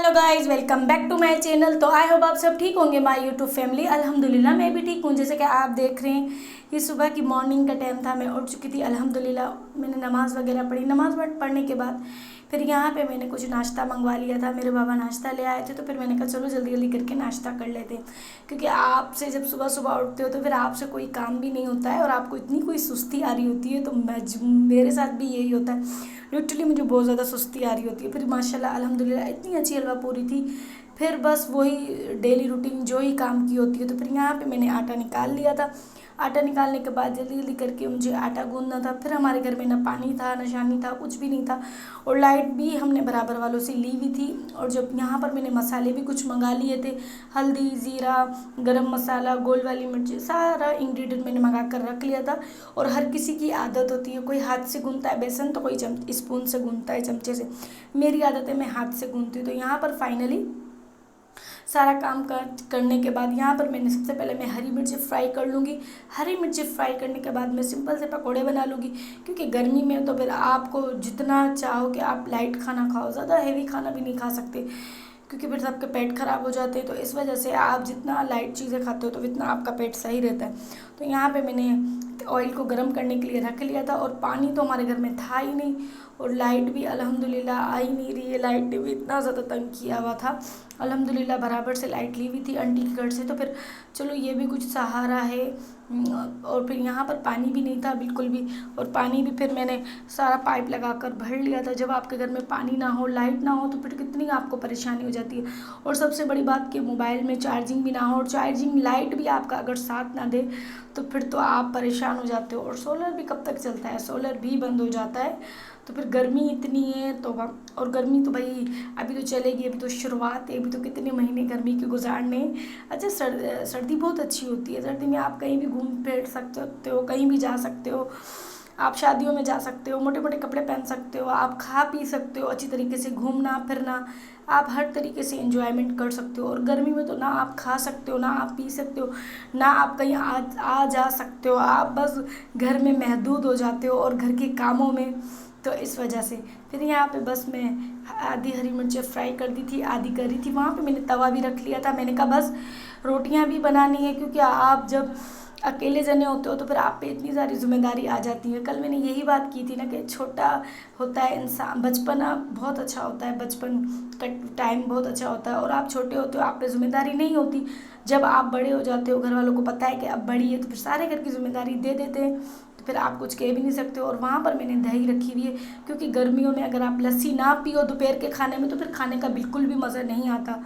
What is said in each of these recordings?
Hello guys, welcome back to my channel. तो I hope आप सब ठीक होंगे माय यूट्यूब फैमिली। अल्हम्दुलिल्लाह मैं भी ठीक हूँ। जैसे कि आप देख रहे हैं ये सुबह की मॉर्निंग का टाइम था, मैं उठ चुकी थी अल्हम्दुलिल्लाह। मैंने नमाज़ वगैरह पढ़ी। नमाज़ पढ़ने के बाद फिर यहाँ पे मैंने कुछ नाश्ता मंगवा लिया था। मेरे बाबा नाश्ता ले आए थे, तो फिर मैंने कहा चलो जल्दी जल्दी करके नाश्ता कर लेते हैं, क्योंकि आपसे जब सुबह सुबह उठते हो तो फिर आपसे कोई काम भी नहीं होता है और आपको इतनी कोई सुस्ती आ रही होती है। तो मेरे साथ भी यही होता है, लिटरली मुझे बहुत ज़्यादा सुस्ती आ रही होती है। फिर माशाल्लाह अल्हम्दुलिल्लाह इतनी अच्छी हलवा पूरी थी। फिर बस वही डेली रूटीन जो ही काम की होती है। तो फिर यहाँ पे मैंने आटा निकाल लिया था। आटा निकालने के बाद जल्दी जल्दी करके मुझे आटा गूंदना था। फिर हमारे घर में ना पानी था ना शानी था, कुछ भी नहीं था, और लाइट भी हमने बराबर वालों से ली हुई थी। और जब यहाँ पर मैंने मसाले भी कुछ मंगा लिए थे, हल्दी, ज़ीरा, गरम मसाला, गोल वाली मिर्च, सारा इंग्रेडिएंट मैंने मंगा कर रख लिया था। और हर किसी की आदत होती है, कोई हाथ से गूंदता है बेसन तो कोई स्पून से गूंदता है, चमचे से। मेरी आदत है मैं हाथ से गूंदती हूँ। तो यहाँ पर फाइनली सारा काम करने के बाद यहाँ पर मैंने सबसे पहले मैं हरी मिर्ची फ्राई कर लूँगी। हरी मिर्ची फ्राई करने के बाद मैं सिंपल से पकोड़े बना लूँगी, क्योंकि गर्मी में तो फिर आपको जितना चाहो कि आप लाइट खाना खाओ, ज़्यादा हेवी खाना भी नहीं खा सकते, क्योंकि फिर सबके पेट ख़राब हो जाते हैं। तो इस वजह से आप जितना लाइट चीज़ें खाते हो तो इतना आपका पेट सही रहता है। तो यहाँ पे मैंने ऑयल को गर्म करने के लिए रख लिया था, और पानी तो हमारे घर में था ही नहीं, और लाइट भी अल्हम्दुलिल्लाह आ ही नहीं रही है। लाइट ने भी इतना ज़्यादा तंग किया हुआ था। अल्हम्दुलिल्लाह बराबर से लाइट ली हुई थी आंटी के घर से, तो फिर चलो ये भी कुछ सहारा है। और फिर यहाँ पर पानी भी नहीं था बिल्कुल भी, और पानी भी फिर मैंने सारा पाइप लगा कर भर लिया था। जब आपके घर में पानी ना हो, लाइट ना हो, तो फिर कितनी आपको परेशानी हो जाती है। और सबसे बड़ी बात कि मोबाइल में चार्जिंग भी ना हो, और चार्जिंग लाइट भी आपका अगर साथ ना दे तो फिर तो आप परेशान हो जाते हो। और सोलर भी कब तक चलता है, सोलर भी बंद हो जाता है। तो फिर गर्मी इतनी है तो और गर्मी तो भाई अभी तो चलेगी, अभी तो शुरुआत है, अभी तो कितने महीने गर्मी के गुजारने। अच्छा, सर्दी बहुत अच्छी होती है। सर्दी में आप कहीं भी घूम फिर सकते हो, कहीं भी जा सकते हो, आप शादियों में जा सकते हो, मोटे मोटे कपड़े पहन सकते हो, आप खा पी सकते हो अच्छी तरीके से, घूमना फिरना आप हर तरीके से एंजॉयमेंट कर सकते हो। और गर्मी में तो ना आप खा सकते हो, ना आप पी सकते हो, ना आप कहीं आ जा सकते हो, आप बस घर में महदूद हो जाते हो और घर के कामों में। तो इस वजह से फिर यहाँ पे बस मैं आधी हरी मिर्चें फ्राई कर दी थी, आधी करी थी। वहाँ पे मैंने तवा भी रख लिया था। मैंने कहा बस रोटियाँ भी बनानी है, क्योंकि आप जब अकेले जने होते हो तो फिर आप पे इतनी सारी जिम्मेदारी आ जाती है। कल मैंने यही बात की थी ना कि छोटा होता है इंसान, बचपना बहुत अच्छा होता है, बचपन का टाइम बहुत अच्छा होता है, और आप छोटे होते हो, आप पे जिम्मेदारी नहीं होती। जब आप बड़े हो जाते हो, घर वालों को पता है कि अब बड़ी है, तो फिर सारे घर की जिम्मेदारी दे देते हैं, तो फिर आप कुछ कह भी नहीं सकते हो। और वहाँ पर मैंने दही रखी हुई है, क्योंकि गर्मियों में अगर आप लस्सी ना पियो दोपहर के खाने में तो फिर खाने का बिल्कुल भी मज़ा नहीं आता।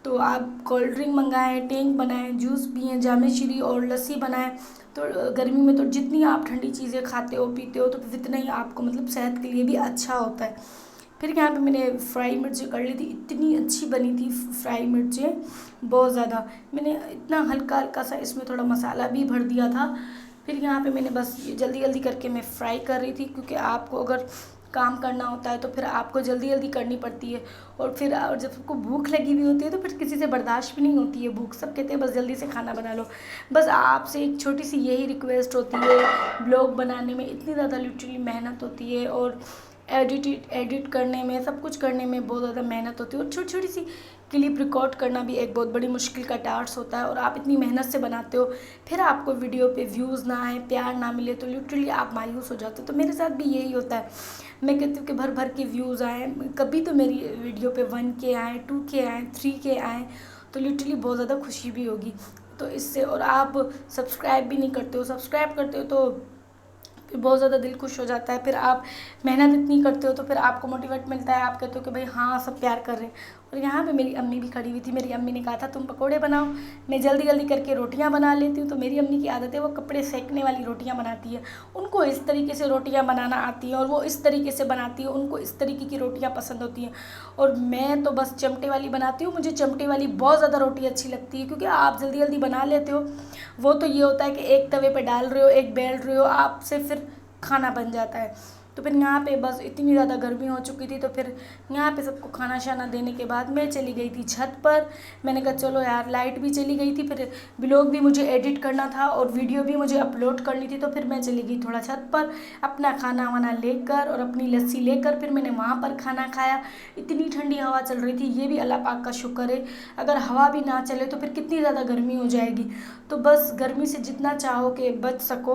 तो आप कोल्ड ड्रिंक मंगाएं, टेंक बनाएं, जूस पिएं, जामे श्री और लस्सी बनाएं। तो गर्मी में तो जितनी आप ठंडी चीज़ें खाते हो पीते हो तो इतना ही आपको मतलब सेहत के लिए भी अच्छा होता है। फिर यहाँ पे मैंने फ्राई मिर्चें कर ली थी, इतनी अच्छी बनी थी फ्राई मिर्चें, बहुत ज़्यादा। मैंने इतना हल्का हल्का सा इसमें थोड़ा मसाला भी भर दिया था। फिर यहाँ पे मैंने बस ये जल्दी जल्दी करके मैं फ्राई कर रही थी, क्योंकि आपको अगर काम करना होता है तो फिर आपको जल्दी जल्दी करनी पड़ती है। और जब सबको भूख लगी हुई होती है तो फिर किसी से बर्दाश्त भी नहीं होती है भूख, सब कहते हैं बस जल्दी से खाना बना लो। बस आपसे एक छोटी सी यही रिक्वेस्ट होती है, ब्लॉग बनाने में इतनी ज़्यादा लिटरली मेहनत होती है, और एडिट करने में, सब कुछ करने में बहुत ज़्यादा मेहनत होती है, और छोटी छोटी सी क्लिप रिकॉर्ड करना भी एक बहुत बड़ी मुश्किल का टास्क होता है। और आप इतनी मेहनत से बनाते हो, फिर आपको वीडियो पे व्यूज़ ना आए, प्यार ना मिले, तो लिटरली आप मायूस हो जाते हो। तो मेरे साथ भी यही होता है। मैं कहती हूँ कि भर भर के व्यूज़ आए, कभी तो मेरी वीडियो पे 1K आए, 2K आए, 3K आए, तो लिटरली बहुत ज़्यादा खुशी भी होगी। तो इससे, और आप सब्सक्राइब भी नहीं करते हो, सब्सक्राइब करते हो तो फिर बहुत ज़्यादा दिल खुश हो जाता है। फिर आप मेहनत इतनी करते हो तो फिर आपको मोटिवेट मिलता है, आप कहते हो कि भाई हाँ सब प्यार कर रहे हैं। और यहाँ पे मेरी अम्मी भी खड़ी हुई थी। मेरी अम्मी ने कहा था तुम पकोड़े बनाओ, मैं जल्दी जल्दी करके रोटियाँ बना लेती हूँ। तो मेरी अम्मी की आदत है, वो कपड़े सेकने वाली रोटियाँ बनाती है, उनको इस तरीके से रोटियाँ बनाना आती हैं, और वो इस तरीके से बनाती है, उनको इस तरीके की रोटियाँ पसंद होती हैं। और मैं तो बस चमटे वाली बनाती हूँ, मुझे चमटे वाली बहुत ज़्यादा रोटी अच्छी लगती है, क्योंकि आप जल्दी जल्दी बना लेते हो। वो तो ये होता है कि एक तवे पर डाल रहे हो, एक बेल रहे हो, आपसे फिर खाना बन जाता है। तो फिर यहाँ पे बस इतनी ज़्यादा गर्मी हो चुकी थी, तो फिर यहाँ पे सबको खाना शाना देने के बाद मैं चली गई थी छत पर। मैंने कहा चलो यार, लाइट भी चली गई थी, फिर व्लॉग भी मुझे एडिट करना था और वीडियो भी मुझे अपलोड करनी थी, तो फिर मैं चली गई थोड़ा छत पर अपना खाना वाना लेकर और अपनी लस्सी लेकर। फिर मैंने वहाँ पर खाना खाया। इतनी ठंडी हवा चल रही थी, ये भी अल्लाह पाक का शुक्र है। अगर हवा भी ना चले तो फिर कितनी ज़्यादा गर्मी हो जाएगी। तो बस गर्मी से जितना चाहो कि बच सको,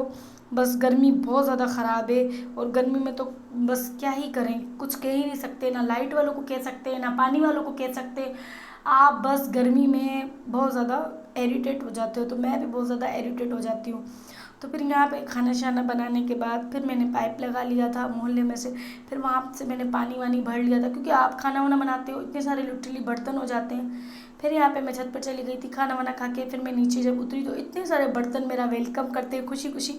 बस गर्मी बहुत ज़्यादा ख़राब है। और गर्मी में तो बस क्या ही करें, कुछ कह ही नहीं सकते, ना लाइट वालों को कह सकते हैं, ना पानी वालों को कह सकते हैं। आप बस गर्मी में बहुत ज़्यादा इरिटेट हो जाते हो, तो मैं भी बहुत ज़्यादा इरिटेट हो जाती हूँ। तो फिर यहाँ पे खाना शाना बनाने के बाद फिर मैंने पाइप लगा लिया था मोहल्ले में से। फिर वहाँ से मैंने पानी वानी भर लिया था, क्योंकि आप खाना वाना बनाते हो इतने सारे लिटरली बर्तन हो जाते हैं। फिर यहाँ पे मैं छत पर चली गई थी खाना वाना खा के। फिर मैं नीचे जब उतरी तो इतने सारे बर्तन मेरा वेलकम करते हैं खुशी खुशी।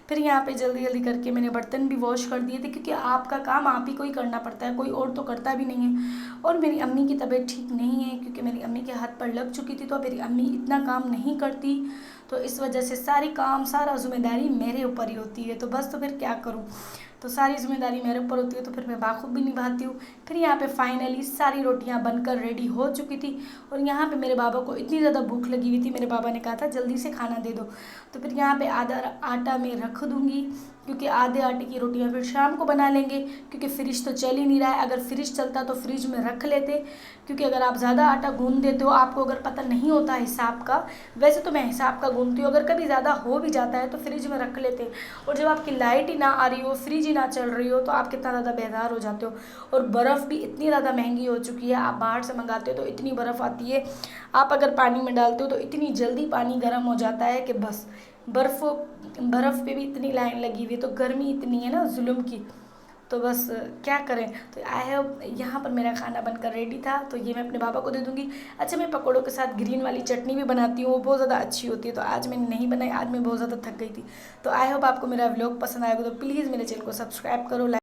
फिर यहाँ पे जल्दी जल्दी करके मैंने बर्तन भी वॉश कर दिए थे, क्योंकि आपका काम आप ही को ही करना पड़ता है, कोई और तो करता भी नहीं है। और मेरी अम्मी की तबीयत ठीक नहीं है, क्योंकि मेरी अम्मी के हाथ पर लग चुकी थी, तो मेरी अम्मी इतना काम नहीं करती, तो इस वजह से सारी काम सारा जिम्मेदारी मेरे ऊपर ही होती है। तो बस, तो फिर क्या करूँ, तो सारी जिम्मेदारी मेरे ऊपर होती है, तो फिर मैं बाखूबी निभाती हूँ। फिर यहाँ पे फाइनली सारी रोटियाँ बनकर रेडी हो चुकी थी। और यहाँ पे मेरे बाबा को इतनी ज़्यादा भूख लगी हुई थी, मेरे बाबा ने कहा था जल्दी से खाना दे दो। तो फिर यहाँ पे आधा आटा मैं रख दूँगी, क्योंकि आधे आटे की रोटियाँ फिर शाम को बना लेंगे, क्योंकि फ्रिज तो चल ही नहीं रहा है। अगर फ्रिज चलता तो फ्रिज में रख लेते, क्योंकि अगर आप ज़्यादा आटा गूँध देते हो, आपको अगर पता नहीं होता हिसाब का, वैसे तो मैं हिसाब का गूँधती हूँ, अगर कभी ज़्यादा हो भी जाता है तो फ्रिज में रख लेते। और जब आपकी लाइट ही ना आ रही हो, फ्रिज ही ना चल रही हो, तो आप कितना ज़्यादा बेजार हो जाते हो। और बर्फ़ भी इतनी ज़्यादा महंगी हो चुकी है, आप बाहर से मंगाते हो तो इतनी बर्फ़ आती है, आप अगर पानी में डालते हो तो इतनी जल्दी पानी गर्म हो जाता है कि बस। बर्फ़ पे भी इतनी लाइन लगी हुई है, तो गर्मी इतनी है ना जुल्म की, तो बस क्या करें। तो आई हैव, यहाँ पर मेरा खाना बनकर रेडी था, तो ये मैं अपने पापा को दे दूँगी। अच्छा, मैं पकौड़ों के साथ ग्रीन वाली चटनी भी बनाती हूँ, वो बहुत ज़्यादा अच्छी होती है, तो आज मैंने नहीं बनाई, आज मैं बहुत ज़्यादा थक गई थी। तो आई होप आपको मेरा व्लॉग पसंद आएगा, तो प्लीज़ मेरे चैनल को सब्सक्राइब करो,